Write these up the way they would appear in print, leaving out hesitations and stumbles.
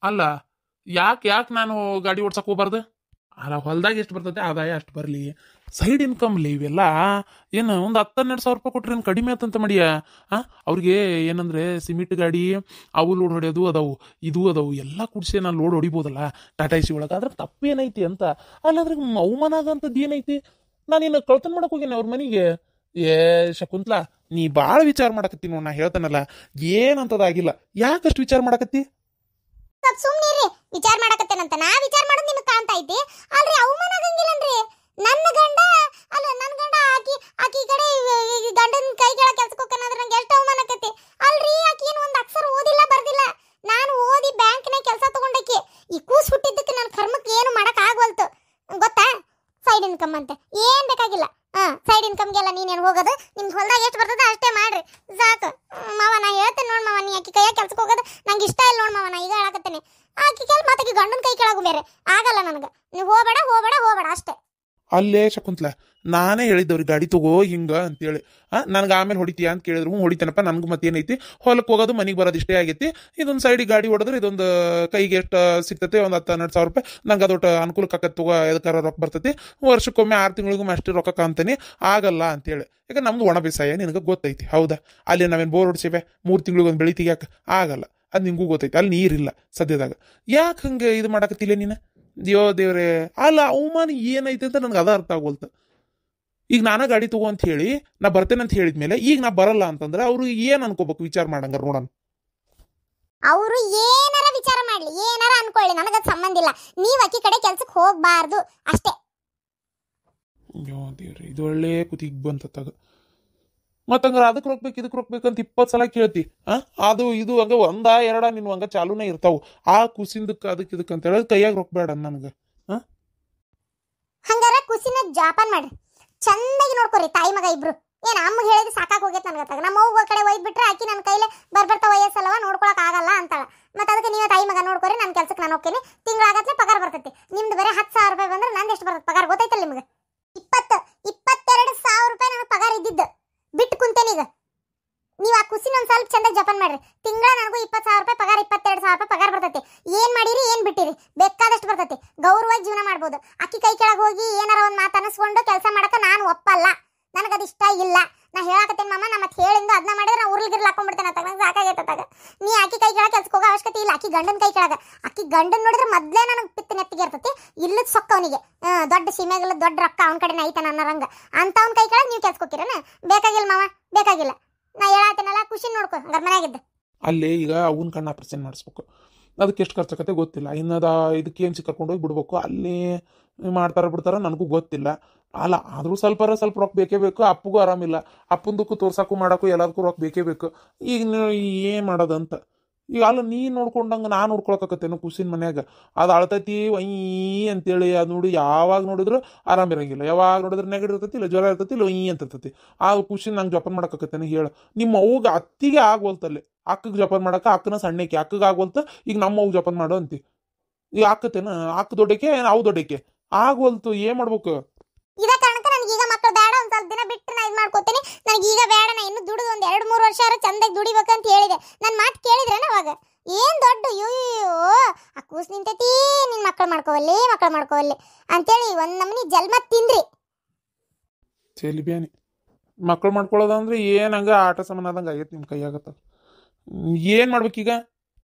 ಅಲ್ಲ, ಯಾಕೆ ನಾನು ಗಾಡಿ ಓಡ್ಸಕ್ ಹೋಗ್ಬಾರ್ದು? ಅಲ್ಲ, ಹೊಲ್ದಾಗ ಎಷ್ಟು ಬರ್ತದೆ ಆದಾಯ ಅಷ್ಟು ಬರಲಿ. ಸೈಡ್ ಇನ್ಕಮ್ಲಿ ಇವೆಲ್ಲ ಏನು ಒಂದು 10-12 ಸಾವಿರ ರೂಪಾಯಿ ಕೊಟ್ರೆ ಏನು ಕಡಿಮೆ ಆತಂತ ಮಾಡಿಯ? ಅವ್ರಿಗೆ ಏನಂದ್ರೆ ಸಿಮೆಂಟ್ ಗಾಡಿ ಅವು ಲೋಡ್ ಹೊಡೆಯೋದು ಅದಾವು, ಇದು ಅದಾವು, ಎಲ್ಲ ಕುಡ್ಸಿ ನಾನು ಲೋಡ್ ಹೊಡಿಬೋದಲ್ಲ ಟಾಟಾ ಎಸಿ ಒಳಗೆ. ಅದ್ರ ತಪ್ಪೇನೈತಿ ಅಂತ. ಅಲ್ಲಾದ್ರೆ ಅವಮಾನ ಆಗಂತದ್ದು ಏನೈತಿ? ನಾನಿನ್ನು ಕಳ್ತನ ಮಾಡಕ್ ಹೋಗೇನೆ ಅವ್ರ ಮನೆಗೆ. ಏ ಶಕುಂತ್ಲಾ, ನೀ ಭಾಳ ವಿಚಾರ ಮಾಡಕತ್ತಿ ನೋಡ್. ನಾ ಹೇಳ್ತಾನಲ್ಲ, ಏನಂತದಾಗಿಲ್ಲ. ಯಾಕಷ್ಟು ವಿಚಾರ ಮಾಡಕತ್ತಿ? ಸ್ವಲ್ಪ ಸುಮ್ಮನಿರಿ. ವಿಚಾರ ಮಾಡಕತ್ತೇನಂತ ನಾ ವಿಚಾರ ಮಾಡೋದು ನಿಮಗೆ ಕಾಣ್ತಾ ಐತಿ ಅಲ್ರಿ? ಅವಮಾನ ಆಗಂಗಿಲ್ಲನ್ರಿ. ನನ್ನ ಗಂಡ ಅಲ್ಲ, ನನ್ನ ಗಂಡ ಆಕಿ ಕಡೆ ಗಂಡನ ಕೈ ಕೆಳಗೆ ಕೆಲ್ಸಕ್ಕೆ ಹೋಗ್ತಾನಂದ್ರೆ ನಂಗೆ ಎಷ್ಟು ಅವಮಾನ ಆಕತಿ ಅಲ್ರಿ? ಆಕಿ ಏನು ಒಂದು ಅಕ್ಷರ ಓದಿಲ್ಲ ಬರ್ದಿಲ್ಲ. ನಾನು ಓದಿ ಬ್ಯಾಂಕ್ನಾಗ ಕೆಲಸ ತಗೊಂಡಾಕಿ. ಈ ಕೂಸ್ ಹುಟ್ಟಿದ್ದಕ್ಕೆ ನನ್ನ ಕರ್ಮಕ್ಕೆ ಏನು ಮಾಡಕ್ ಆಗವಲ್ತು ಗೊತ್ತಾ? ಸೈಡ್ ಇನ್ಕಮ್ ಅಂತ ಏನ್ ಬೇಕಾಗಿಲ್ಲ. ಸೈಡ್ ಇನ್ಕಮ್ಗೆಲ್ಲ ನೀನೇನು ಹೋಗೋದು? ನಿಮ್ಗೆ ಹೊಲ್ದಾಗ ಎಷ್ಟು ಬರ್ತದ ಅಷ್ಟೇ ಮಾಡ್ರಿ ಸಾಕು. ಮಾವ ನಾ ಹೇಳ್ತೇನೆ ನೋಡ್ ಮಾವ, ನೀ ಆಕಿ ಕೈಯಾಗ ಕೆಲ್ಸಕ್ಕೆ ಹೋಗೋದು ನಂಗೆ ಇಷ್ಟ ಇಲ್ಲ ನೋಡ್ ಮಾವ. ನಾ ಈಗ ಹೇಳಕತ್ತೇನೆ ಆಕಿ ಕೆಲ್ ಮಾತಾಕಿ ಗಂಡನ ಕೈ ಕೆಳಗು ಬೇರೆ ಆಗಲ್ಲ ನನಗೆ. ನೀವು ಹೋಗಬೇಡ ಅಷ್ಟೇ. ಅಲ್ಲೇ ಶಕುಂತ್ಲಾ, ನಾನೇ ಹೇಳಿದ್ದವ್ರಿಗೆ ಗಾಡಿ ತಗೋ ಹಿಂಗ ಅಂತೇಳಿ. ನನಗೆ ಆಮೇಲೆ ಹೊಡಿತೀಯ ಅಂತ ಕೇಳಿದ್ರು. ಹೊಡಿತೇನಪ್ಪ, ನನಗೂ ಮತ್ತೇನೈತಿ, ಹೊಲಕ್ಕೆ ಹೋಗೋದು ಮನೆಗೆ ಬರೋದು ಇಷ್ಟೇ ಆಗೈತಿ. ಇದೊಂದು ಸೈಡಿಗೆ ಗಾಡಿ ಹೊಡೆದ್ರೆ ಇದೊಂದು ಕೈಗೆ ಎಷ್ಟು ಸಿಗ್ತೈತೆ, ಒಂದು 10-12 ಸಾವಿರ ರೂಪಾಯಿ ನಂಗೆ ಅದೊಟ್ಟು ಅನುಕೂಲಕ್ಕೆ ಆಕತ್ ತಗೋ. ಎದಕ್ಕಾರ ರೊಕ್ಕ ಬರ್ತೈತಿ, ವರ್ಷಕ್ಕೊಮ್ಮೆ 6 ತಿಂಗಳಿಗೊಮ್ಮೆ ಅಷ್ಟೇ ರೊಕ್ಕ ಕಾಣ್ತಾನೆ, ಆಗಲ್ಲ ಅಂತೇಳಿ. ಯಾಕೆ ನಮ್ದು ಒಣ ಬೇಸಾಯ ನಿನಗೆ ಗೊತ್ತೈತಿ, ಹೌದಾ? ಅಲ್ಲಿ ನಾವೇನು ಬೋರ್ ಹೊಡ್ಸೇವೆ 3 ತಿಂಗಳಿಗೊಂದು ಬೆಳಿ ತೆಗಿಯಾಕೆ ಆಗಲ್ಲ. ಅದು ನಿಂಗೂ ಗೊತ್ತೈತಿ, ಅಲ್ಲಿ ನೀರಿಲ್ಲ ಸದ್ಯದಾಗ. ಯಾಕೆ ಹಂಗೆ ಇದು ಮಾಡಕತ್ತಿಲ್ಲ ನೀನು? ದೇವೋ ದೇವ್ರೆ, ಅಲ್ಲ ಅವಮಾನ ಏನೈತೆ ಅಂತ ನನಗೆ ಅದ ಅರ್ಥ ಆಗೋಲ್ತು. ಈಗ ನಾನ ಗಾಡಿ ತಗೋ ಅಂತ ಹೇಳಿ ನಾ ಬರ್ತೇನೆ ಅಂತ ಹೇಳಿದ್ಮೇಲೆ ಈಗ ನಾ ಬರಲ್ಲ ಅಂತಂದ್ರೆ ಅವ್ರು ಏನ್ ಅನ್ಕೋಬೇಕು? ವಿಚಾರ ಮಾಡಂಗಾರ ನೋಡೋಣ. ಅವರು ಏನಾರ ವಿಚಾರ ಮಾಡ್ಲಿ, ಏನಾರ ಅನ್ಕೊಳ್ಳಿ, ನನಗದು ಸಂಬಂಧ ಇಲ್ಲ. ನೀವ್ ಅಕ್ಕಿ ಕಡೆ ಕೆಲ್ಸಕ್ಕೆ ಹೋಗ್ಬಾರ್ದು ಅಷ್ಟೇ. ಅಯ್ಯೋ ದೇವ್ರಿ, ಇದು ಒಳ್ಳೆ ಕುತಿಗ್ ಬಂತತ್ತಾಗ. ಮತ್ತಂಗಾರ ಅದಕ್ಕೆ ರೊಕ್ಬೇಕು ಇದಕ್ಕೆ ರೊಕ್ಬೇಕಂತ 20 ಸಲ ಕೇಳ್ತಿ. ಅದು ಇದು ಹಂಗ 1-2 ನಿನ್ ಹಂಗ ಚಾಲೂನೇ ಇರ್ತಾವು. ಆ ಕುಸಿಂದಕ್ಕೆ ಅದಕ್ಕೆ ಇದಕ್ಕೆ ಅಂತ ಹೇಳಿ ಕೈಯಾಗ ರೊಕ್ಕ ಬೇಡ ನನಗೆ. ಹಂಗಾರ ಕುಸಿನ ಜಾಪಾನ್ ಮಾಡ್ರಿ, ಚಂದಾಗಿ ನೋಡ್ಕೊರಿ ತಾಯಿ ಮಗ ಇಬ್ರು. ಏನ್ ಅಮ್ಮಗೆ ಹೇಳಿದ್ರೆ ಸಾಕಾಗಿ ಹೋಗೈತೆ ನನಗತ್ತಾಗ. ನಮ್ಮ ಅವ್ವ ಕಡೆ ಒಯ್ದು ಬಿಟ್ರೆ ಆಕಿ ನನ್ನ ಕೈಲೇ ಬರ್ಬರ್ತಾ ವಯಸ್ಸಲ್ಲವ ನೋಡ್ಕೊಳಕ್ ಆಗಲ್ಲ ಅಂತಾಳ. ಮತ್ತೆ ಅದಕ್ಕೆ ನೀವೇ ತಾಯಿ ಮಗ ನೋಡ್ಕೊರಿ, ನನ್ನ ಕೆಲ್ಸಕ್ಕೆ ನಾನು ಹೋಗ್ತೀನಿ. ತಿಂಗಳಾಗತ್ಲೆ ಪಗಾರ ಬರ್ತೈತಿ. ನಿಮ್ದು ಬರೀ 10,000 ರೂಪಾಯಿ ಬಂದ್ರೆ ನಂದು ಎಷ್ಟು ಬರ್ತದೆ ಪಗಾರ ಗೊತ್ತೈತಲ್ಲ ನಿಮ್ಗೆ? 22 ಸಾವಿರ ರೂಪಾಯಿ ನನಗೆ ಪಗಾರ ಇದ್ದಿದ್ದು ಬಿಟ್ಟು ಕುಂತೇನೀಗ. ನೀವು ಆ ಕುಸಿನ ಒಂದು ಸ್ವಲ್ಪ ಚಂದ ಜಪಾನ್ ಮಾಡ್ರಿ. ತಿಂಗಳ ನನಗೂ 20,000 ರೂಪಾಯಿ ಪಗಾರ, 22,000 ರೂಪಾಯಿ ಪಗಾರ ಬರ್ತೈತಿ. ಏನ್ ಮಾಡಿರಿ ಏನ್ ಬಿಟ್ಟಿರಿ ಬೇಕಾದಷ್ಟು ಬರ್ತೈತಿ. ಗೌರವವಾಗಿ ಜೀವನ ಮಾಡ್ಬೋದು. ಅಕ್ಕಿ ಕೈ ಕೆಳಗೆ ಹೋಗಿ ಏನಾರ ಒಂದು ಮಾತು ಅನಿಸ್ಕೊಂಡು ಕೆಲಸ ಮಾಡಕ ನಾನು ಒಪ್ಪಲ್ಲ. ನನಗದು ಇಷ್ಟ ಇಲ್ಲ. ನಾ ಹೇಳಕತ್ತೇನೆ ಮಾಮ, ನಾ ಮತ್ತೆ ಹೇಳಿಂದ ಅದನ್ನ ಮಾಡಿದ್ರೆ ನಾ ಉರ್ಲ್ಗಿರ್ಲ್ ಹಾಕೊಂಡ್ಬಿಡ್ತೇನೆ ಅಂತ ನಂಗೆ ಸಾಕಾಗೈತಾಗ. ನೀ ಆಕಿ ಕೈ ಕೆಳಗೆ ಕೆಲ್ಸಕ್ಕೆ ಹೋಗೋ ಅವಶ್ಯಕತೆ ಇಲ್ಲ. ಆಕಿ ಗಂಡನ ಕೈ ಕೆಳಗೆ. ಆಕಿ ಗಂಡನ್ ನೋಡಿದ್ರೆ ಮೊದ್ಲೇ ನನಗೆ ಪಿತ್ತ ನೆತ್ತಿಗೆ ಇರ್ತೈತಿ. ಇಲ್ಲದ ಸೊಕ್ಕ ಅವನಿಗೆ ದೊಡ್ಡ ಸೀಮೆಗಲ್ಲ ದೊಡ್ಡ ರೊಕ್ಕ ಅವನ ಕಡೆನೇ ಐತೆ ನನ್ನರಂಗ ಅಂತ. ಅವ್ನ ಕೈ ಕೆಳಗೆ ನೀವು ಕೆಲ್ಸಕ್ಕೆ ಹೋಗಿರನ? ಬೇಕಾಗಿಲ್ಲ ಮಾಮ, ಬೇಕಾಗಿಲ್ಲ. ನಾ ಹೇಳತ್ತೇನಲ್ಲ, ಖುಷಿ ನೋಡ್ಕೊ ಹಂಗಾರ ಮನ್ಯಾಗಿದ್ದ. ಅಲ್ಲೇ ಈಗ ಅವನ ಕಣ್ಣ ಆಪರೇಷನ್ ಮಾಡಿಸ್ಬೇಕು. ಅದಕ್ಕೆ ಎಷ್ಟು ಖರ್ಚಾಗತ್ತೆ ಗೊತ್ತಿಲ್ಲ. ಇನ್ನದ ಇದಕ್ಕೆ ಏನ್ಸಿ ಕರ್ಕೊಂಡು ಹೋಗಿ ಬಿಡ್ಬೇಕು. ಅಲ್ಲಿ ಮಾಡ್ತಾರ ಬಿಡ್ತಾರ ನನಗೂ ಗೊತ್ತಿಲ್ಲ. ಅಲ್ಲ ಆದರೂ ಸ್ವಲ್ಪ ರೊಕ್ಕ ಬೇಕೇ ಬೇಕು. ಅಪ್ಪಗೂ ಆರಾಮಿಲ್ಲ. ಅಪ್ಪಂದಕ್ಕೂ ತೋರ್ಸಕ್ಕೂ ಮಾಡೋಕ್ಕೂ ಎಲ್ಲದಕ್ಕೂ ರೊಕ್ಕ ಬೇಕೇ ಬೇಕು. ಈಗ ಏನು ಮಾಡೋದಂತ. ಈಗ ಅಲ್ಲ ನೀ ನೋಡ್ಕೊಂಡಂಗೆ ನಾನು ನೋಡ್ಕೊಳಕತ್ತೇನು ಖುಷಿನ ಮನ್ಯಾಗ? ಅದು ಅಳ್ತೈತಿ ವೈ ಅಂತೇಳಿ. ಅದು ನೋಡಿ ಯಾವಾಗ ನೋಡಿದ್ರು ಆರಾಮಿರಂಗಿಲ್ಲ, ಯಾವಾಗ ನೋಡಿದ್ರೆ ನೆಗಡಿ ಇರ್ತೈತಿ, ಇಲ್ಲ ಜ್ವರ ಇರ್ತೈತಿ, ಇಲ್ಲ ಅಂತ ಇರ್ತೈತಿ. ಆ ಖುಷಿನ ನಂಗೆ ಜೋಪಾನ ಮಾಡಕತ್ತೇನೆ ಹೇಳು. ನಿಮ್ಮ ಅವ್ಗೆ ಅತ್ತಿಗೆ ಆಗ್ವಲ್ತಲ್ಲಿ, ಅಕ್ಕಗೆ ಜೋಪಾನ ಮಾಡಕ. ಅಕ್ಕನ ಸಣ್ಣಕ್ಕೆ, ಅಕ್ಕಗೆ ಆಗ್ವಲ್ತ. ಈಗ ನಮ್ಮ ಅವ್ಗೆ ಜೋಪಾನ ಮಾಡು ಅಂತಿ. ಈಗ ಆಕತ್ತೇನ? ಅಕ್ಕ ದೊಡ್ಡಕ್ಕೆ ಅವು ದೊಡ್ಡಕ್ಕೆ ಆಗ್ವಲ್ತು. ಏನ್ ಮಾಡ್ಬೇಕು? ಇದ ಕಾರಣಕ್ಕೆ ನನಗೆ ಈಗ ಮಕ್ಕಳು ಬೇಡ. ಒಂದ್ ಸ್ವಲ್ಪ ದಿನ ಬಿಟ್ಟು ನಾ ಇದು ಮಾಡ್ಕೋತೀನಿ. ನನಗೆ ಈಗ ಬೇಡ. ನಾ ಇನ್ನು ದುಡಿದು ಒಂದು 2-3 ವರ್ಷ ಚಂದಾಗಿ ದುಡಿಬೇಕಂತ ಹೇಳಿದೆ. ನನ್ನ ಮಾತು ಕೇಳಿದ್ರೇನ ಅವಾಗ? ಏನ್ ದೊಡ್ಡ ಅಯ್ಯೋ ಆ ಕೂಸ್ ನಿಂತೈತಿ, ನಿನ್ ಮಕ್ಕಳು ಮಾಡ್ಕೋವಲ್ಲಿ ಅಂತೇಳಿ ಒಂದ್ ನಮನಿ ಜನ್ಮ ತಿಂದ್ರಿ. ಚೆಲಿಬ್ಯಾನಿ ಮಕ್ಕಳು ಮಾಡ್ಕೊಳ್ಳೋದಂದ್ರೆ ಏನ್ ಹಂಗ ಆಟ ಸಮಾನದಂಗ ಆಗೈತಿ ನಿಮ್ ಕೈಯಾಗತ್ತ. ಏನ್ ಮಾಡ್ಬೇಕೀಗ?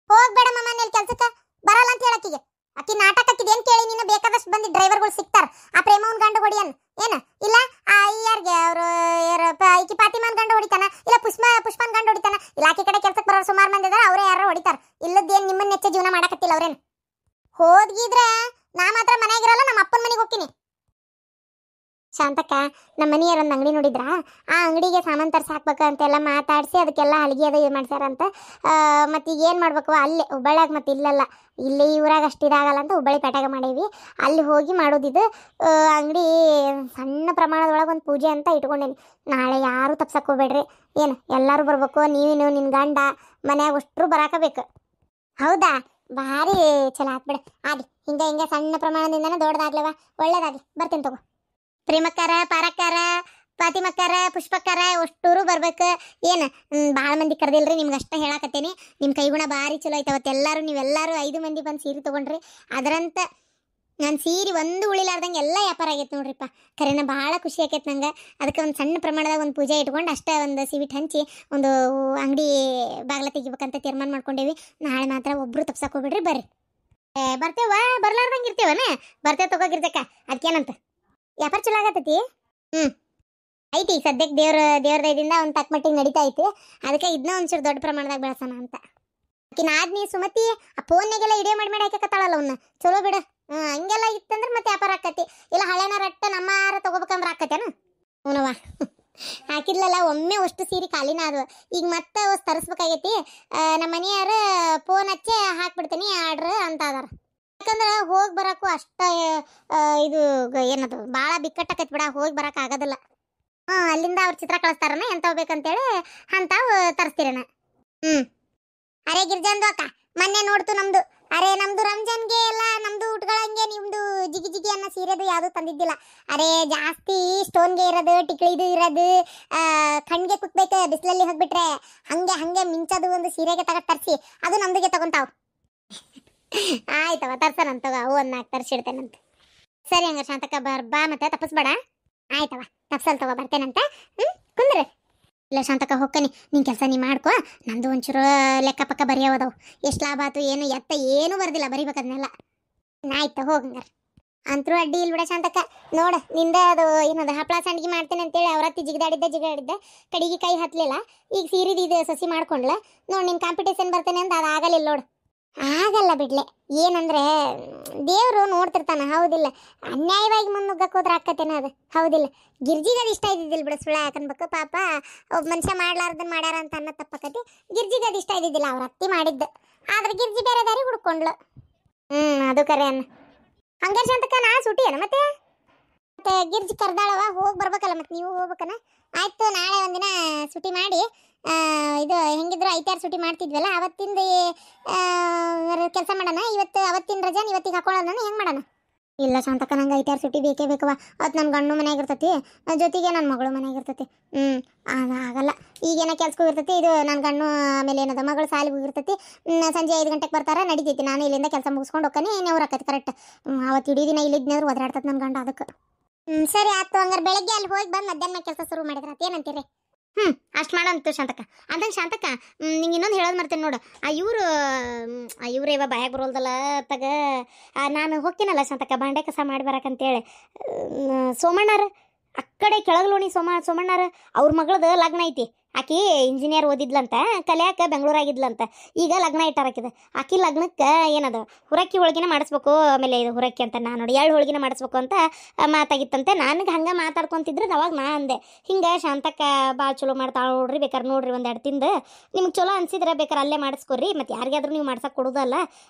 ಹೋಗ್ಬೇಡ ಮಮ್ಮ ನೇಲ್ ಕೆಲ್ಸಕ್ಕ ಬರಲ್ಲ ಅಂತ ಹೇಳಕ್ಕೀಗ. ಅಕ್ಕಿ ನಾಟಕ ಹಾಕಿದ್ ಏನ್ ಕೇಳಿ ನೀನು? ಬೇಕಾದಷ್ಟು ಬಂದಿ ಡ್ರೈವರ್ಗಳು ಸಿಗ್ತಾರ. ಆ ಪ್ರೇಮವನ್ ಗಂಡು ಹೊಡಿಯನ್ ಏನ ಇಲ್ಲ? ಆ ಯಾರ್ಗೆ ಅವರು ಈಕಿ ಪಾತಿಮಾನ್ ಗಂಡು ಹೊಡಿತಾನ, ಇಲ್ಲ ಪುಷ್ಪನ್ ಗಂಡು ಹೊಡಿತಾನ, ಇಲ್ಲ ಆಕಿ ಕಡೆ ಕೆಲ್ಸಕ್ಕೆ ಬರೋರು ಸುಮಾರು ಮಂದಿ ಇದಾರ. ಅವರೇ ಯಾರು ಹೊಡಿತಾರ. ಇಲ್ಲದ್ದೇನ್ ನಿಮ್ಮನ್ನ ನೆಚ್ಚ ಜೀವನ ಮಾಡಕತ್ತಿಲ್ಲ ಅವ್ರೇನು. ಹೋದ್ಗಿದ್ರೆ ನಾ ಮಾತ್ರ ಮನೆಯಾಗಿರಲ್ಲ, ನಮ್ಮ ಅಪ್ಪನ ಮನೆಗೆ ಹೋಗ್ತೀನಿ. ಶಾಂತಕ್ಕ, ನಮ್ಮ ಮನೆಯವ್ರ ಒಂದು ಅಂಗಡಿ ನೋಡಿದ್ರ, ಆ ಅಂಗಡಿಗೆ ಸಾಮಾನು ತರಿಸಿ ಹಾಕ್ಬೇಕು ಅಂತೆಲ್ಲ ಮಾತಾಡಿಸಿ ಅದಕ್ಕೆಲ್ಲ ಹಲಿಗೆ ಅದು ಇದು ಮಾಡ್ಸಾರಂತ. ಮತ್ತು ಈಗ ಏನು ಮಾಡ್ಬೇಕು ಅಲ್ಲೇ ಹುಬ್ಬಳ್ಳಿಯಾಗ, ಮತ್ತು ಇಲ್ಲಲ್ಲ ಇಲ್ಲಿ ಊರಾಗ ಅಷ್ಟು ಇದಾಗಲ್ಲ ಅಂತ ಹುಬ್ಬಳ್ಳಿ ಪೇಟೆಗೆ ಮಾಡೀವಿ. ಅಲ್ಲಿ ಹೋಗಿ ಮಾಡೋದಿದ್ದು ಅಂಗಡಿ ಸಣ್ಣ ಪ್ರಮಾಣದೊಳಗೆ ಒಂದು ಪೂಜೆ ಅಂತ ಇಟ್ಕೊಂಡೇನಿ. ನಾಳೆ ಯಾರೂ ತಪ್ಸಕ್ಕೆ ಹೋಗ್ಬೇಡ್ರಿ. ಏನು ಎಲ್ಲರೂ ಬರ್ಬೇಕು. ನೀನು ನಿನ್ನ ಗಂಡ ಮನ್ಯಾಗ ಅಷ್ಟರು ಬರಾಕಬೇಕು. ಹೌದಾ? ಭಾರಿ ಚಲೋ ಆತ್ಬಿಡ. ಆಗಿ ಹಿಂಗೆ ಸಣ್ಣ ಪ್ರಮಾಣದಿಂದನೇ ದೊಡ್ಡದಾಗ್ಲವ, ಒಳ್ಳೇದಾಗಲಿ. ಬರ್ತೀನಿ ತಗೋ. ಪ್ರೇಮಕ್ಕಾರ, ಪಾರಕ್ಕಾರ, ಫಾತಿಮಕ್ಕಾರ ಪುಷ್ಪಕ್ಕಾರ ಅಷ್ಟೂರು ಬರ್ಬೇಕು ಏನು ಭಾಳ ಮಂದಿ ಕರೆದಿಲ್ರಿ ನಿಮ್ಗೆ ಅಷ್ಟೇ ಹೇಳಾಕತ್ತೇನಿ ನಿಮ್ಮ ಕೈಗುಣ ಭಾರಿ ಚಲೋ ಐತೆ ಅವತ್ತೆಲ್ಲರೂ ನೀವೆಲ್ಲರೂ 5 ಮಂದಿ ಬಂದು ಸೀರೆ ತೊಗೊಂಡ್ರಿ ಅದರಂತ ನಾನು ಸೀರೆ ಒಂದು ಉಳಿಲಾರ್ದಂಗೆ ಎಲ್ಲ ವ್ಯಾಪಾರ ಆಗೈತೆ ನೋಡ್ರಿಪ್ಪ ಖರೇನ ಭಾಳ ಖುಷಿ ಆಕೈತೆ ನಂಗೆ ಅದಕ್ಕೆ ಒಂದು ಸಣ್ಣ ಪ್ರಮಾಣದಾಗ ಒಂದು ಪೂಜೆ ಇಟ್ಕೊಂಡು ಅಷ್ಟೇ ಒಂದು ಸಿವಿಟ್ ಹಂಚಿ ಒಂದು ಅಂಗಡಿ ಬಾಗ್ಲ ತೆಗಿಬೇಕಂತ ತೀರ್ಮಾನ ಮಾಡ್ಕೊಂಡೇವಿ ನಾಳೆ ಮಾತ್ರ ಒಬ್ಬರು ತಪ್ಸಕ್ಕೆ ಹೋಗ್ಬಿಡ್ರಿ ಬರ್ರಿ ಬರ್ತೇವ ಬರ್ಲಾರ್ದಂಗೆ ಇರ್ತೇವನ ಬರ್ತೇವೆ ತಗೋಗಿರ್ತಕ್ಕ ಅದಕ್ಕೇನಂತ ವ್ಯಾಪಾರ ಚಲೋ ಆಗತ್ತೈತಿ ಐತಿ ಸದ್ಯಕ್ಕೆ ದೇವ್ರ ದಯದಿಂದ ಒಂದು ತಕ್ಕ ಮಟ್ಟಿಗೆ ನಡೀತಾ ಐತಿ ಅದಕ್ಕೆ ಇದನ್ನ ಒಂಚೂರು ದೊಡ್ಡ ಪ್ರಮಾಣದಾಗ ಬೆಳೆಸೋಣ ಅಂತ ಆಕಿನ ಆದ್ನಿ ಸುಮತಿ ಆ ಫೋನ್ನಾಗೆಲ್ಲ ಇಡೇ ಮಾಡಿ ಹಾಕತ್ತಾಳಲ್ಲ ಅವನ್ನ ಚಲೋ ಬಿಡ ಹಂಗೆಲ್ಲ ಇತ್ತಂದ್ರೆ ಮತ್ತೆ ವ್ಯಾಪಾರ ಆಕತಿ ಇಲ್ಲ ಹಳೆನ ರಟ್ಟ ನಮ್ಮಾರ ತಗೋಬೇಕಂದ್ರೆ ಆಕತ್ತೇನ ಹೂನವ್ವ ಹಾಕಿದ್ಲಲ್ಲ ಒಮ್ಮೆ ಅಷ್ಟು ಸೀರೆ ಖಾಲಿನ ಅದು ಈಗ ಮತ್ತೆ ಅಷ್ಟು ತರಿಸ್ಬೇಕಾಗೈತಿ ನಮ್ಮ ಮನೆಯಾರ ಫೋನ್ ಹಚ್ಚಿ ಹಾಕ್ಬಿಡ್ತೀನಿ ಆರ್ಡ್ರ್ ಅಂತ ಅದಾರ ಯಾಕಂದ್ರೆ ಹೋಗಿ ಬರೋಕ್ಕೂ ಅಷ್ಟ ಇದು ಏನದು ಭಾಳ ಬಿಕ್ಕಟ್ಟಾಕೈತಿ ಬಿಡ ಹೋಗಿ ಬರೋಕೆ ಆಗೋದಿಲ್ಲ ಅಲ್ಲಿಂದ ಅವ್ರ ಚಿತ್ರ ಕಳಿಸ್ತಾರನ ಎಂಥವು ಬೇಕಂತೇಳಿ ಅಂತಾವು ತರಿಸ್ತೀರನ ಅರೆ ಗಿರ್ಜಂದು ಅಕ್ಕ ಮೊನ್ನೆ ನೋಡ್ತು ನಮ್ದು ಅರೆ ನಮ್ದು ರಂಜಾನ್ಗೆ ಎಲ್ಲ ನಮ್ದು ಊಟಗಳಂಗೆ ನಿಮ್ದು ಜಿಗಿ ಅನ್ನೋ ಸೀರೆದು ಯಾವುದು ತಂದಿದ್ದಿಲ್ಲ ಅರೆ ಜಾಸ್ತಿ ಸ್ಟೋನ್ಗೆ ಇರೋದು ಟಿಕ್ಳಿದು ಇರೋದು ಕಣ್ಗೆ ಕುತ್ಬೇಕು ಬಿಸಿಲಲ್ಲಿ ಹೋಗ್ಬಿಟ್ರೆ ಹಂಗೆ ಮಿಂಚೋದು ಒಂದು ಸೀರೆಗೆ ತರಿಸಿ ಅದು ನಮ್ದಿಗೆ ತಗೊಂತಾವ್ ಆಯ್ತವ ತರ್ಸನಂತವ ಅವು ಒಂದು 4 ತರಿಸಿಡ್ತೇನಂತ ಸರಿ ಹಂಗ ಶಾಂತಕ್ಕ ಬಾ ಮತ್ತೆ ತಪ್ಪಿಸ್ಬೇಡ ಆಯ್ತವ ತಪ್ಸಲ್ ತಗೋ ಬರ್ತೇನಂತ ಕುಂದ್ರೆ ಇಲ್ಲ ಶಾಂತಕ್ಕ ಹೋಗ್ಕನಿ ನಿನ್ ಕೆಲಸ ನೀ ಮಾಡ್ಕೋ ನಂದು ಒಂಚೂರು ಲೆಕ್ಕ ಪಕ್ಕ ಬರೆಯವದವು ಎಷ್ಟು ಲಾಭ ಆಯ್ತು ಏನು ಏನು ಬರ್ದಿಲ್ಲ ಬರಿಬೇಕದ್ನೆಲ್ಲ ಆಯ್ತು ಹೋಗಂಗಾರ ಅಂತರೂ ಅಡ್ಡಿ ಇಲ್ಲ ಬಿಡ ಶಾಂತಕ್ಕ ನೋಡ ನಿಂದ ಅದು ಏನದು ಹಪ್ಪಳ ಸಂಡಿಗೆ ಮಾಡ್ತೇನೆ ಅಂತೇಳಿ ಅವರತ್ತಿ ಜಿಗದಾಡಿದ್ದೆ ಕಡೆಗೆ ಕೈ ಹತ್ತಲಿಲ್ಲ ಈಗ ಸೀರಿದು ಇದು ಸಸಿ ಮಾಡ್ಕೊಂಡ್ಲ ನೋಡಿ ನಿನ್ ಕಾಂಪಿಟೇಷನ್ ಬರ್ತೇನೆ ಅಂತ ಅದು ಆಗಲಿಲ್ಲ ನೋಡು ಆಗಲ್ಲ ಬಿಡ್ಲೆ ಏನಂದ್ರೆ ದೇವರು ನೋಡ್ತಿರ್ತಾನ ಹೌದಿಲ್ಲ ಅನ್ಯಾಯವಾಗಿ ಮುನ್ನುಗ್ಗಕ್ಕೆ ಹೋದ್ರೆ ಆಕತ್ತೇನ ಅದು ಹೌದಿಲ್ಲ ಗಿರ್ಜಿಗೆ ಅದು ಇಷ್ಟ ಇದ್ದಿದ್ದಿಲ್ಲ ಬಿಡ ಸುಳ್ಳ ಯಾಕನ್ಬೇಕು ಪಾಪ ಒಬ್ಬ ಮನುಷ್ಯ ಮಾಡ್ಲಾರ್ದನ್ ಮಾಡ್ಯಾರ ಅಂತ ಅನ್ನೋ ತಪ್ಪಕತಿ ಗಿರ್ಜಿಗೆ ಅದು ಇಷ್ಟ ಇದ್ದಿದ್ದಿಲ್ಲ ಅವ್ರ ಅತ್ತಿ ಮಾಡಿದ್ದು ಆದ್ರೆ ಗಿರ್ಜಿ ಬೇರೆ ದಾರಿ ಹುಡ್ಕೊಂಡ್ಲು ಅದು ಕರೆ ಅನ್ನ ಹಂಗಾರೆ ಶಾಂತಕ್ಕ ನಾ ಸುಟಿಯನ ಮತ್ತೆ ಗಿರ್ಜಿ ಕರ್ದಾಳವ ಹೋಗಿ ಬರ್ಬೇಕಲ್ಲ ಮತ್ತೆ ನೀವು ಹೋಗ್ಬೇಕನ ಆಯ್ತು ನಾಳೆ ಒಂದಿನ ಸುಟಿ ಮಾಡಿ ಇದು ಹೆಂಗಿದ್ರು 5-6 ಸುಟಿ ಮಾಡ್ತಿದ್ವಲ್ಲ ಅವತ್ತಿಂದ ಕೆಲಸ ಮಾಡೋಣ ಇವತ್ತು ಅವತ್ತಿನ ರಜಾ ಇವತ್ತಿಗೆ ಹಾಕೊಳ್ಳೋಣ ಹೆಂಗೆ ಮಾಡೋಣ ಇಲ್ಲ ಶಾಂತಕ್ಕ ನಂಗೆ 5-6 ಸುಟಿ ಬೇಕೇ ಬೇಕವ ಅದು ನನ್ನ ಗಂಡು ಮನೆಯಾಗ ಇರ್ತೈತಿ ಜೊತೆಗೆ ನನ್ನ ಮಗಳು ಮನೆಯಾಗ ಇರ್ತೈತಿ ಆಗಲ್ಲ ಈಗೇನೋ ಕೆಲ್ಸಕ್ಕೆ ಹೋಗಿರ್ತೈತಿ ಇದು ನನ್ನ ಗಂಡು ಆಮೇಲೆ ಏನದ ಮಗಳು ಸಾಲಿಗೆ ಹೋಗಿರ್ತೈತಿ ಸಂಜೆ 5 ಗಂಟೆಗೆ ಬರ್ತಾರ ನಡೀತೈತಿ ನಾನು ಇಲ್ಲಿಂದ ಕೆಲಸ ಮುಗಿಸ್ಕೊಂಡು ಹೋಗ್ತಾನೆ ನೆವ್ರು ಆಕೈತಿ ಕರೆಕ್ಟ್ ಅವತ್ತು ಇಡೀ ದಿನ ಇಲ್ಲಿದ್ನೇವ್ರು ಒದರಾಡ್ತದೆ ನನ್ನ ಗಂಡ ಅದಕ್ಕೆ ಸರಿ ಆಯ್ತು ಹಂಗಾರೆ ಬೆಳಗ್ಗೆ ಅಲ್ಲಿ ಹೋಗಿ ಬಂದು ಮಧ್ಯಾಹ್ನ ಕೆಲಸ ಶುರು ಮಾಡಿದ್ರ ಏನಂತೀರಿ ಅಷ್ಟು ಮಾಡಂತು ಶಾಂತಕ್ಕ ಅಂದಂಗೆ ಶಾಂತಕ್ಕ ನಿಂಗೆ ಇನ್ನೊಂದು ಹೇಳೋದು ಮರ್ತೇನೆ ನೋಡು ಇವ್ರು ಇವ ಬಾಯಾಗ ಬರೋಲ್ದಲ್ಲ ತಗ ನಾನು ಹೋಗ್ತೀನಲ್ಲ ಶಾಂತಕ್ಕ ಬಾಂಡೆ ಕಸ ಮಾಡಿ ಬರಕಂತೇಳಿ ಸೋಮಣ್ಣಾರ ಅಕ್ಕಡೆ ಕೆಳಗಲೋಣಿ ಸೋಮಣ್ಣಾರ ಅವ್ರ ಮಗಳದು ಲಗ್ನ ಐತಿ ಆಕಿ ಇಂಜಿನಿಯರ್ ಓದಿದ್ಲಂತ ಕಲಿಯಾಕ ಬೆಂಗಳೂರಾಗಿದ್ಲಂತ ಈಗ ಲಗ್ನ ಇಟ್ಟಾರಾಕಿದ ಆಕಿ ಲಗ್ನಕ್ಕೆ ಏನದು ಹುರಕ್ಕಿ ಹೋಳಿಗೆನ ಮಾಡಿಸ್ಬೇಕು ಆಮೇಲೆ ಇದು ಹುರಕ್ಕಿ ಅಂತ ನಾನು ನೋಡಿ 2 ಹೋಳಿಗೆನ ಮಾಡಿಸ್ಬೇಕು ಅಂತ ಮಾತಾಗಿತ್ತಂತೆ ನನಗೆ ಹಂಗೆ ಮಾತಾಡ್ಕೊತಿದ್ರೆ ಅವಾಗ ನಾ ಅಂದೆ ಹಿಂಗೆ ಶಾಂತಕ್ಕ ಭಾಳ ಚಲೋ ಮಾಡ್ತಾಳೆ ನೋಡ್ರಿ ಬೇಕಾರೆ ನೋಡ್ರಿ 1-2 ತಿಂದು ನಿಮ್ಗೆ ಚಲೋ ಅನ್ಸಿದ್ರೆ ಬೇಕಾರೆ ಅಲ್ಲೇ ಮಾಡಿಸ್ಕೊರಿ ಮತ್ತು ಯಾರಿಗಾದ್ರೂ ನೀವು ಮಾಡ್ಸಕ್ಕೆ ಕೊಡೋದಲ್ಲ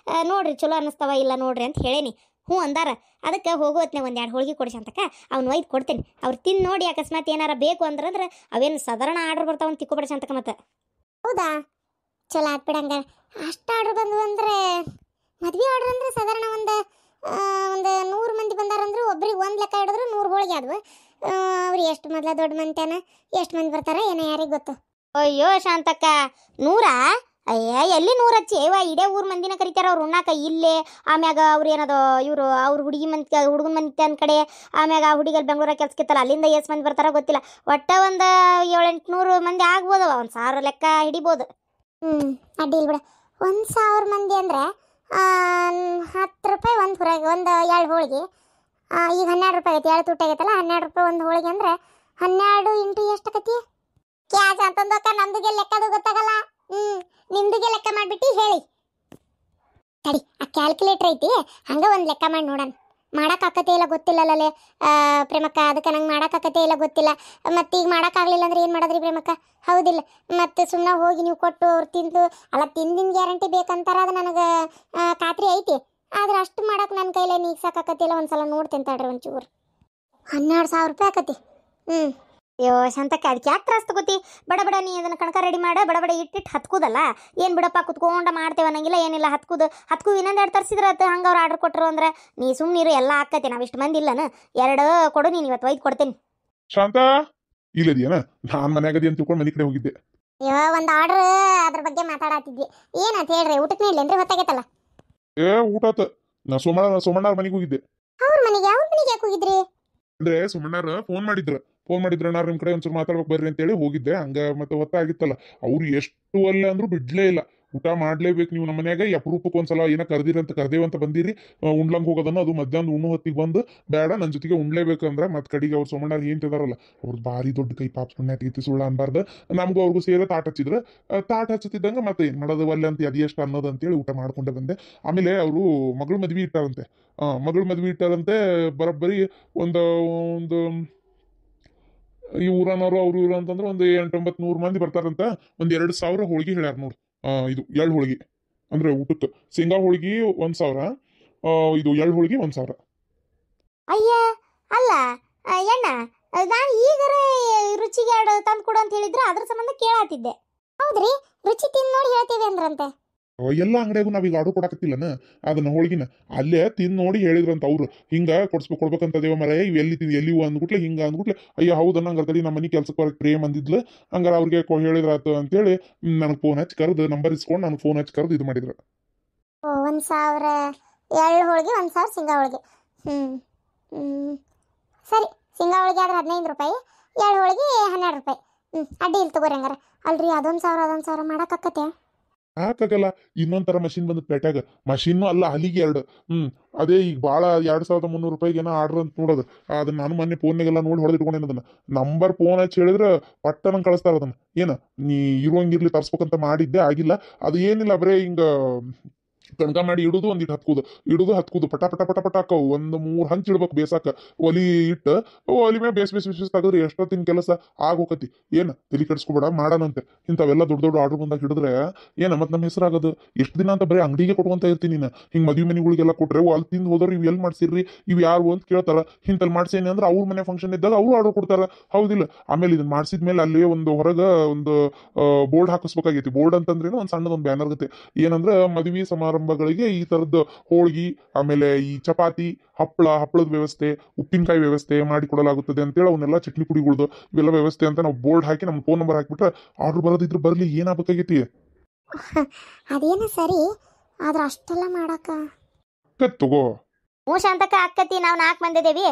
ನೋಡ್ರಿ ಚಲೋ ಅನ್ನಿಸ್ತವ ಇಲ್ಲ ನೋಡ್ರಿ ಅಂತ ಹೇಳೇನಿ ಅಂದಾರ ಅದಕ್ಕೆ ಹೋಗೋತ್ನೆ 1-2 ಹೋಳಿಗೆ ಕೊಡಿ ಶಾಂತಕ್ಕ ಅವ್ನು ಒಯ್ದು ಕೊಡ್ತೇನೆ ಅವ್ರು ತಿಂದು ನೋಡಿ ಅಕಸ್ಮಾತ್ ಏನಾರ ಬೇಕು ಅಂದ್ರೆ ಅವೇನು ಸಾಧಾರಣ ಆರ್ಡ್ರ್ ಬರ್ತಾವಂತ ತಿಕ್ಕೋಬೇಡ ಶಾಂತಕ್ಕ ಮತ್ತೆ ಹೌದಾ ಚಲೋ ಆಗ್ಬಿಡಂಗ ಅಷ್ಟು ಆರ್ಡ್ರ್ ಬಂದು ಅಂದರೆ ಮದ್ವೆ ಆರ್ಡ್ರ್ ಅಂದ್ರೆ ಸಾಧಾರಣ ಒಂದು 100 ಮಂದಿ ಬಂದಾರಂದ್ರೆ ಒಬ್ರಿಗೆ 1 ಲೆಕ್ಕ ಹಿಡಿದ್ರು 100 ಹೋಳಿಗೆ ಆದ್ವು ಅವ್ರು ಎಷ್ಟು ಮೊದಲ ದೊಡ್ಡ ಮಂತ್ಯಾನ ಎಷ್ಟು ಮಂದಿ ಬರ್ತಾರ ಏನೋ ಯಾರಿಗೆ ಗೊತ್ತು ಅಯ್ಯೋ ಶಾಂತಕ್ಕ 100 ಅಯ್ಯ ಎಲ್ಲಿ 100 ಹಚ್ಚಿ ಇಡೇ ಊರ್ ಮಂದಿನ ಕರಿತಾರ ಅವ್ರು ಉಣ್ಣಾಕ ಇಲ್ಲೇ ಆಮ್ಯಾಗ ಅವ್ರು ಏನದು ಇವರು ಅವ್ರ ಹುಡುಗನ ಮಂದಿ ಅಂದ ಕಡೆ ಆಮ್ಯಾಗ ಆ ಹುಡುಗಲ್ಲಿ ಬೆಂಗಳೂರಾಗ ಕೆಲ್ಸಕ್ಕಿತ್ತಲ್ಲ ಅಲ್ಲಿಂದ ಎಷ್ಟು ಮಂದಿ ಬರ್ತಾರ ಗೊತ್ತಿಲ್ಲ ಒಟ್ಟ ಒಂದು 700-800 ಮಂದಿ ಆಗ್ಬೋದವ 1000 ಲೆಕ್ಕ ಹಿಡಿಬೋದು ಅಡ್ಡಿ ಇಲ್ಲ ಬಿಡ 1000 ಮಂದಿ ಅಂದ್ರೆ 10 ರೂಪಾಯಿ ಒಂದು ಹೊರಗೆ ಒಂದು 2 ಹೋಳಿಗೆ ಈಗ 12 ರೂಪಾಯಿ ಆಗೈತಿ 2 ತುಟ್ಟ ಆಗೈತಲ್ಲ 12 ರೂಪಾಯಿ ಒಂದು ಹೋಳಿಗೆ ಅಂದ್ರೆ 12 ಇಂಟು ಎಷ್ಟು ಆಕತಿ ಕ್ಯಾಚ್ ಅಂತಂದಕ್ಕ ನಮ್ದಿಗೆ ಲೆಕ್ಕದು ಗೊತ್ತಾಗಲ್ಲ ನಿಮ್ದಿಗೆ ಲೆಕ್ಕ ಮಾಡ್ಬಿಟ್ಟು ಹೇಳಿ ತಡಿ ಆ ಕ್ಯಾಲ್ಕುಲೇಟರ್ ಐತಿ ಹಂಗ ಒಂದು ಲೆಕ್ಕ ಮಾಡಿ ನೋಡೋಣ ಮಾಡೋಕ್ಕಾಕತೆ ಇಲ್ಲ ಗೊತ್ತಿಲ್ಲಲ್ಲೇ ಪ್ರೇಮಕ್ಕ ಅದಕ್ಕೆ ನಂಗೆ ಮಾಡೋಕ್ಕಾಕತೆ ಇಲ್ಲ ಗೊತ್ತಿಲ್ಲ ಮತ್ತು ಈಗ ಮಾಡೋಕ್ಕಾಗಲಿಲ್ಲ ಅಂದ್ರೆ ಏನು ಮಾಡೋದ್ರಿ ಪ್ರೇಮಕ್ಕ ಹೌದಿಲ್ಲ ಮತ್ತು ಸುಮ್ಮನೆ ಹೋಗಿ ನೀವು ಕೊಟ್ಟು ಅವ್ರು ತಿಂದು ಅಲ್ಲ ತಿಂದಿನ ಗ್ಯಾರಂಟಿ ಬೇಕಂತಾರ ಅದು ನನಗೆ ಖಾತ್ರಿ ಐತಿ ಆದ್ರೆ ಅಷ್ಟು ಮಾಡೋಕೆ ನನ್ನ ಕೈಲೇ ನೀಗ್ಸಕ್ಕಾಕತಿಲ್ಲ ಒಂದು ಸಲ ನೋಡ್ತೀನಿ ತಡ್ರಿ ಒಂಚೂರು 12,000 ರೂಪಾಯಿ ಆಕತಿ ಅಯ್ಯೋ ಶಾಂತಕ್ಕ ಅದಕ್ಕೆ ಯಾಕೆ ತ್ರಾಸ ತಗೋತಿ ಬಡ ನೀ ಅದನ್ನು ಕಣಕ ರೆಡಿ ಮಾಡ ಬಡ ಇಟ್ಟಿಟ್ಟು ಹತ್ಕೋದಲ್ಲ ಏನು ಬಿಡಪ್ಪ ಕುತ್ಕೊಂಡ ಮಾಡ್ತೇವೆ ಅನ್ನಂಗಿಲ್ಲ ಏನಿಲ್ಲ ಹತ್ಕು ಇನ್ನೊಂದು 2 ತರಿಸಿದ್ರೆ ಅದು ಹಂಗೆ ಅವ್ರು ಆರ್ಡ್ರ್ ಕೊಟ್ಟರು ಅಂದ್ರೆ ನೀ ಸುಮ್ಮನಿರು ಎಲ್ಲ ಆಕತಿ ನಾವು ಇಷ್ಟು ಮಂದಿ ಇಲ್ಲನ 2 ಕೊಡು ನೀನು ಇವತ್ತು ಒಯ್ದು ಕೊಡ್ತೇನೆ ಶಾಂತ ಇಲ್ಲದಿಯೇನ ನಾನು ಮನ್ಯಾಗದಿ ಅಂತ ತಿಳ್ಕೊಂಡು ಮನೆ ಕಡೆ ಹೋಗಿದ್ದೆ. ಅಯ್ಯೋ ಒಂದು ಆರ್ಡ್ರ್ ಅದ್ರ ಬಗ್ಗೆ ಮಾತಾಡತ್ತಿದ್ವಿ. ಏನಂತ ಹೇಳ್ರಿ, ಊಟಕ್ಕೆ ನೀಡ್ಲೇನ್ರಿ? ಹೊತ್ತಾಗೈತಲ್ಲ. ಏ ಊಟ ನಾ ಸೋಮಣ್ಣಾರ ಮನೆಗೆ ಹೋಗಿದ್ದೆ. ಅವ್ರ ಮನೆಗೆ ಯಾಕೆ ಹೋಗಿದ್ರಿ? ಅಂದ್ರೆ ಸುಮಣ್ಣಾರ ಫೋನ್ ಮಾಡಿದ್ರ ನಾನು ನಿಮ್ ಕಡೆ ಒಂಚೂರು ಮಾತಾಡ್ಬೇಕು ಬರ್ರಿ ಅಂತೇಳಿ ಹೋಗಿದ್ದೆ. ಹಂಗ ಮತ್ತೆ ಹೊತ್ತಾಗಿತ್ತಲ್ಲ, ಅವ್ರು ಎಷ್ಟು ಅಲ್ಲ ಅಂದ್ರೂ ಬಿಡ್ಲೇ ಇಲ್ಲ. ಊಟ ಮಾಡ್ಲೇಬೇಕು ನೀವು ನಮ್ಮ ಮನ್ಯಾಗ, ಅಪರೂಪಕ್ಕೆ ಒಂದ್ಸಲ ಏನೋ ಕರ್ದೇವಂತ ಬಂದಿರಿ, ಉಣ್ಲಂಗ್ ಹೋಗೋದನ್ನ ಅದು ಮಧ್ಯಾಹ್ನ ಉಣ್ಣು ಹೊತ್ತಿಗೆ ಬಂದು ಬೇಡ ನನ್ನ ಜೊತೆಗೆ ಉಣ್ಲೇಬೇಕಂದ್ರೆ ಮತ್ತೆ ಕಡೆಗೆ ಅವ್ರು ಸೋಮಣ್ಣಾರ್ ಏನ್ ತಿದಾರಲ್ಲ ಅವ್ರು ಭಾರಿ ದೊಡ್ಡ ಕೈ ಪಾಪ ಪುಣ್ಯಾತಿಗಿತ್ತು ಸುಳ್ಳ ಅನ್ಬಾರ್ದು. ನಮ್ಗೂ ಅವ್ರಿಗೂ ಸೇರಿ ತಾಟ್ ಹಚ್ಚಿದ್ರು. ತಾಟ್ ಹಚ್ಚುತ್ತಿದ್ದಂಗ ಮತ್ತೆ ಏನ್ ಮಾಡೋದು ಒಲ್ಲೆ ಅಂತ ಅದು ಎಷ್ಟು ಅನ್ನೋದು ಅಂತೇಳಿ ಊಟ ಮಾಡ್ಕೊಂಡೆ ಬಂದೆ. ಆಮೇಲೆ ಅವರು ಮಗಳು ಮದ್ವಿ ಇಟ್ಟಾರಂತೆ. ಬರೋಬ್ಬರಿ ಒಂದು ಒಂದು ಈ ಊರನವರು ಅವ್ರು ಇವ್ರು ಅಂತಂದ್ರೆ ಒಂದು 800-900 ಮಂದಿ ಬರ್ತಾರಂತ. ಒಂದ್ 2,000 ಹೋಳಿಗೆ ಹೇಳ್ಯಾರ ನೋಡು. ಇದು ಎಳ್ಳು ಹೋಳಿಗೆ ಅಂದ್ರೆ ಊಟಕ್ಕೆ. ಶೇಂಗಾ ಹೋಳಿಗೆ 1,000, ಇದು ಎಳ್ಳು ಹೋಳಿಗೆ 1,000. ಅಯ್ಯ ಅಲ್ಲ ಎಣ್ಣ, ನಾನು ಈಗರ ರುಚಿಗೆ ಎರಡು ತಂದು ಕೊಡು ಅಂತ ಹೇಳಿದ್ರೆ ಅದ್ರ ಸಂಬಂಧ ಕೇಳಾತಿದ್ದೆ. ಹೌದ್ರಿ, ರುಚಿ ತಿಂದು ನೋಡಿ ಹೇಳ್ತೀವಿ ಅಂದ್ರಂತೆ. ಎಲ್ಲ ಅಂಗಡಿಯಾಗೂ ನಾವೀಗ ಆರ್ಡರ್ ಕೊಡಕತ್ತಿಲ್ಲನ ಅದನ್ನ ಹೋಳಿಗೆನ ಅಲ್ಲೇ ತಿಂದು ನೋಡಿ ಹೇಳಿದ್ರಂತ ಅವ್ರು. ಹಿಂಗ ಕೊಡ್ಬೇಕಂತದೇವ ಮರ ಇವು ಎಲ್ಲಿವು ಅಂದ್ಬಿಟ್ಲೆ ಹಿಂಗ ಅಂದ್ಬಿಟ್ಲೆ ಅಯ್ಯ ಹೌದನ್ನ ಹಂಗಾರ ನಮ್ಮ ಮನೆ ಕೆಲ್ಸಕ್ಕೆ ಬರಕ್ ಪ್ರೇಮ್ ಅಂದಿದ್ಲು. ಹಂಗಾರ ಅವ್ರಿಗೆ ಹೇಳಿದ್ರಾತು ಅಂತೇಳಿ ನನಗೆ ಫೋನ್ ಹಚ್ಚಿ ಕರೆದು ನಂಬರ್ ಇಸ್ಕೊಂಡು ನನಗೆ ಫೋನ್ ಹಚ್ಚಿ ಕರೆದು ಇದು ಮಾಡಿದ್ರು. 1,000 ಎಳ್ಳು ಹೋಳಿಗೆ, 1,000 ಶೇಂಗಾ ಹೋಳಿಗೆ. ಸರಿ, ಶೇಂಗಾ ಹೋಳಿಗೆ ಆದ್ರೆ 15 ರೂಪಾಯಿ, ಎಳ್ಳು ಹೋಳಿಗೆ 12 ರೂಪಾಯಿ. ಅಡ್ಡಿ ಇಲ್ಲಿ ತಗೋರಿ. ಹಂಗಾರ ಅಲ್ರಿ, ಅದೊಂದು ಸಾವಿರ ಮಾಡಕ್ಕಾಕತ್ತೆ? ಹಾಕಾಗಲ್ಲ. ಇನ್ನೊಂಥರ ಮಷಿನ್ ಬಂದ್ ಪೇಟ್ಯಾಗ, ಮಷಿನ್ನು ಅಲ್ಲ ಹಲಿಗೆ 2. ಅದೇ ಈಗ ಭಾಳ 2,300 ರೂಪಾಯಿಗೆ ಏನೋ ಆರ್ಡರ್ ಅಂತ ನೋಡೋದು. ಅದನ್ನ ನಾನು ಮೊನ್ನೆ ಫೋನ್ಯಾಗೆಲ್ಲ ನೋಡಿ ಹೊಡೆದಿಟ್ಕೊಂಡೇನ ಅದನ್ನ. ನಂಬರ್ ಫೋನ್ ಹಚ್ಚಿ ಹೇಳಿದ್ರೆ ಪಟ್ಟನ ಕಳಿಸ್ತಾರ ಅದನ್ನ. ನೀ ಇರುವಂಗಿರ್ಲಿ ತರ್ಸ್ಬೇಕಂತ ಮಾಡಿದ್ದೆ, ಆಗಿಲ್ಲ. ಅದು ಏನಿಲ್ಲ, ಬರೇ ಹಿಂಗ ಕಣ್ಕ ಮಾಡಿ ಇಡುದು, ಒಂದಿಟ್ಟು ಹತ್ಕುದು ಪಟ ಪಟ ಪಟ ಪಟ ಹಾಕವು. 1-3 ಹಂಚ್ ಇಡ್ಬೇಕು ಬೇಸಾಕ. ಒಲಿ ಇಟ್ಟು ಒಲಿ ಮೇಲೆ ಬೇಸ್ ತೆಗೆದ್ರಿ ಎಷ್ಟೊತ್ತಿನ ಕೆಲಸ ಆಗೋಕತಿ. ತಲೆ ಕೆಡಿಸ್ಕೊಬೇಡ, ಮಾಡೋಣಂತೆ. ಇಂಥವೆಲ್ಲ ದೊಡ್ಡ ಆರ್ಡರ್ ಬಂದಾಗ ಹಿಡಿದ್ರೆ ಮತ್ತೆ ನಮ್ಮ ಹೆಸರಾಗೋದು. ಎಷ್ಟು ದಿನ ಅಂತ ಬರೀ ಅಂಗಡಿಗೆ ಕೊಡುವಂತ ಇರ್ತೀನಿ ನೀನು. ಹಿಂಗೆ ಮದುವೆ ಮನೆಗಳಿಗೆಲ್ಲ ಕೊಟ್ರೆ ಅಲ್ಲಿ ತಿಂದು ಹೋದವ್ರು ಇವು ಎಲ್ಲಿ ಮಾಡ್ಸಿರ್ರಿ, ಇವು ಯಾರು ಅಂತ ಕೇಳ್ತಾರ. ಇಂತಲ್ಲಿ ಮಾಡ್ಸೇನಿ ಅಂದ್ರೆ ಅವ್ರ ಮನೆ ಫಂಕ್ಷನ್ ಇದ್ದಾಗ ಅವ್ರು ಆರ್ಡರ್ ಕೊಡ್ತಾರ, ಹೌದಿಲ್ಲ? ಆಮೇಲೆ ಇದನ್ನ ಮಾಡ್ಸಿದ್ಮೇಲೆ ಅಲ್ಲಿ ಹೊರಗೆ ಒಂದು ಬೋರ್ಡ್ ಹಾಕಿಸ್ಬೇಕಾಗೈತಿ. ಬೋರ್ಡ್ ಅಂತಂದ್ರೇನು ಒಂದು ಸಣ್ಣದೊಂದು ಬ್ಯಾನರ್ ಗತೆ. ಏನಂದ್ರೆ ಮದುವೆ ಸಮಾರಂಭಗಳಿಗೆ ಈ ತರದ್ದು ಹೋಳಿಗೆ, ಆಮೇಲೆ ಈ ಚಪಾತಿ, ಹಪ್ಪಳದ ವ್ಯವಸ್ಥೆ, ಉಪ್ಪಿನಕಾಯಿ ವ್ಯವಸ್ಥೆ ಮಾಡಿಕೊಡಲಾಗುತ್ತದೆ ಅಂತೇಳಿ ಅವನ್ನೆಲ್ಲ ಚಟ್ನಿ ಪುಡಿಗಳ್ದು ಇವೆಲ್ಲ ವ್ಯವಸ್ಥೆ ಅಂತ ನಾವು ಬೋರ್ಡ್ ಹಾಕಿ ನಮ್ಮ ಫೋನ್ ನಂಬರ್ ಹಾಕಿಬಿಟ್ರೆ ಆರ್ಡರ್ ಬರೋದಿದ್ರು ಬರಲಿ, ಏನಾಗಬೇಕಾಗೈತಿ? ಅದೇನು ಸರಿ, ಆದ್ರೆ ಅಷ್ಟೆಲ್ಲ ಮಾಡಕ ತಗೋ. ಶಾಂತಕ್ಕ ಅಕ್ಕತಿ, ನಾವು 4 ಮಂದಿ ಇದೇವಿ.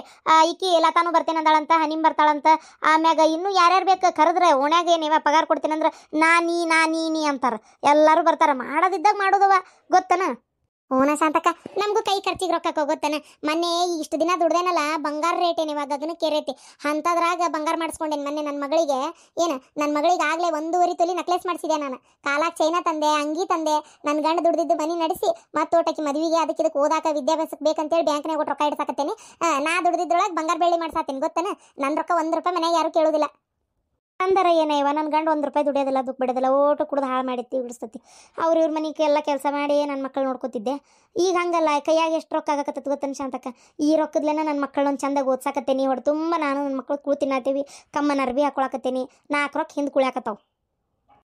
ಈಕಿ ಲತಾನು ಬರ್ತೇನಂದಾಳಂತ, ಹನಿಮ್ ಬರ್ತಾಳಂತ. ಆಮ್ಯಾಗ ಇನ್ನೂ ಯಾರ್ಯಾರು ಬೇಕು ಕರೆದ್ರೆ ಓಣ್ಯಾಗ ನೀವ ಪಗಾರ ಕೊಡ್ತೀನಂದ್ರೆ ನೀ ಅಂತಾರ. ಎಲ್ಲರೂ ಬರ್ತಾರ. ಮಾಡೋದಿದ್ದಾಗ ಮಾಡೋದವ, ಗೊತ್ತನ? ಶಾಂತಕ್ಕ, ನಮಗೂ ಕೈ ಖರ್ಚಿಗೆ ರೊಕ್ಕ ಗೊತ್ತನ. ಮೊನ್ನೆ ಇಷ್ಟು ದಿನ ದುಡ್ದೇನಲ್ಲ, ಬಂಗಾರ ರೇಟ್ ಏನು ಇವಾಗ ಅದನ್ನು ಕೆರೇತಿ ಅಂಥದ್ರಾಗ ಬಂಗಾರ ಮಾಡಿಸ್ಕೊಂಡೇನು. ಮೊನ್ನೆ ನನ್ನ ಮಗಳಿಗೆ ಆಗಲೇ 1.5 ತೊಲಿ ನಕ್ಲೆಸ್ ಮಾಡಿಸಿದೆ ನಾನು. ಕಾಲಾಗ ಚೈನಾ ತಂದೆ, ಅಂಗಿ ತಂದೆ. ನನ್ನ ಗಂಡ ದುಡ್ದಿದ್ದು ಮನೆ ನಡೆಸಿ ಮತ್ತೆ ಓಟಕ್ಕೆ ಮದುವೆಗೆ ಇದಕ್ಕೆ ಓದಾಕ ವಿದ್ಯಾಭ್ಯಾಸಕ್ಕೆ ಬೇಕಂತೇಳಿ ಬ್ಯಾಂಕ್ನಾಗ ಕೊಟ್ಟು ರೊಕ್ಕ ಇಡ್ಸಾಕತ್ತೇನೆ. ನಾ ದುಡ್ದಿದ್ರೊಳಗೆ ಬಂಗಾರ ಬೆಳ್ಳಿ ಮಾಡ್ಸಾತೀನಿ, ಗೊತ್ತನ? ನನ್ನ ರೊಕ್ಕ 1 ರೂಪಾಯಿ ಮನೆಗೆ ಯಾರು ಕೇಳೋದಿಲ್ಲ. ಅಂದರ ಏನೇವ ನನ್ನ ಗಂಡ 1 ರೂಪಾಯಿ ದುಡಿಯೋದಿಲ್ಲ, ದುಡ್ಡು ಬಿಡೋದಿಲ್ಲ. ಓಟು ಕುಡ್ದು ಹಾಳು ಮಾಡಿತ್ತಿ ಬಿಡಿಸ್ತತಿ. ಇವ್ರ ಮನೆಗೆ ಎಲ್ಲ ಕೆಲಸ ಮಾಡಿ ನನ್ನ ಮಕ್ಕಳು ನೋಡ್ಕೊತಿದ್ದೆ. ಈಗ ಹಂಗಲ್ಲ, ಕೈಯಾಗ ಎಷ್ಟು ರೊಕ್ಕ ಆಗಕತ್ತ ಗೊತ್ತನ ಶಾಂತಕ್ಕ? ಈ ರೊಕ್ಕದ್ಲೇನ ನನ್ನ ಮಕ್ಕಳನ್ನ ಚಂದಾಗ ಓದ್ಸಾಕತ್ತೇನಿ. ಹೊಡೆ ತುಂಬ ನಾನು ನನ್ನ ಮಕ್ಕಳು ಕೂತಿನಾತೀವಿ, ಕಮ್ಮನ ಅರ್ಬಿ ಹಾಕೊಳಕತ್ತೇನಿ. 4 ರೊಕ್ಕ ಹಿಂದೆ ಕುಳ್ಯಾಕತ್ತಾವ.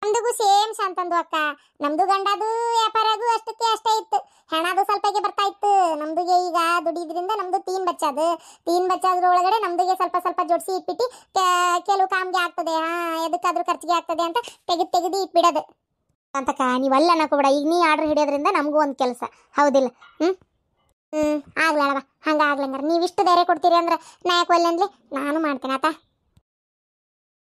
ನಮ್ದಿಗೂ ಸೇಮ್ ಶಾಂತಂದು ಅಕ್ಕ. ನಮ್ದು ಗಂಡದು ವ್ಯಾಪಾರಗೂ ಅಷ್ಟಕ್ಕೆ ಅಷ್ಟೇ ಇತ್ತು. ಹೆಣದು ಸ್ವಲ್ಪಗೆ ಬರ್ತಾ ಇತ್ತು. ನಮ್ದುಗೆ ಈಗ ದುಡಿದ್ರಿಂದ ನಮ್ದು 3 ಬಚ್ಚಾದ್ರೊಳಗಡೆ ನಮ್ದುಗೆ ಸ್ವಲ್ಪ ಜೋಡಿಸಿ ಇಟ್ಬಿಟ್ಟು ಕೆಲವು ಕಾಮ್ಗೆ ಆಗ್ತದೆ, ಎದಕ್ಕಾದ್ರೂ ಖರ್ಚಿಗೆ ಆಗ್ತದೆ ಅಂತ ತೆಗೆದು ಇಟ್ಬಿಡೋದು. ಅಂತಕ್ಕ ನೀವಲ್ಲ ಅನ್ನಕೋಬೇಡ. ಈಗ ನೀ ಆರ್ಡರ್ ಹಿಡಿಯೋದ್ರಿಂದ ನಮಗೂ ಒಂದು ಕೆಲಸ, ಹೌದಿಲ್ಲ? ಆಗ್ಲವ ಹಂಗಾಗ್ಲಂಗಾರ. ನೀವಿಷ್ಟು ಧೈರ್ಯ ಕೊಡ್ತೀರಿ ಅಂದ್ರೆ ನಾ ಯಾಕೆ ಒಲ್ಲೆ ನಾನು ಮಾಡ್ತೇನೆ ಆತ.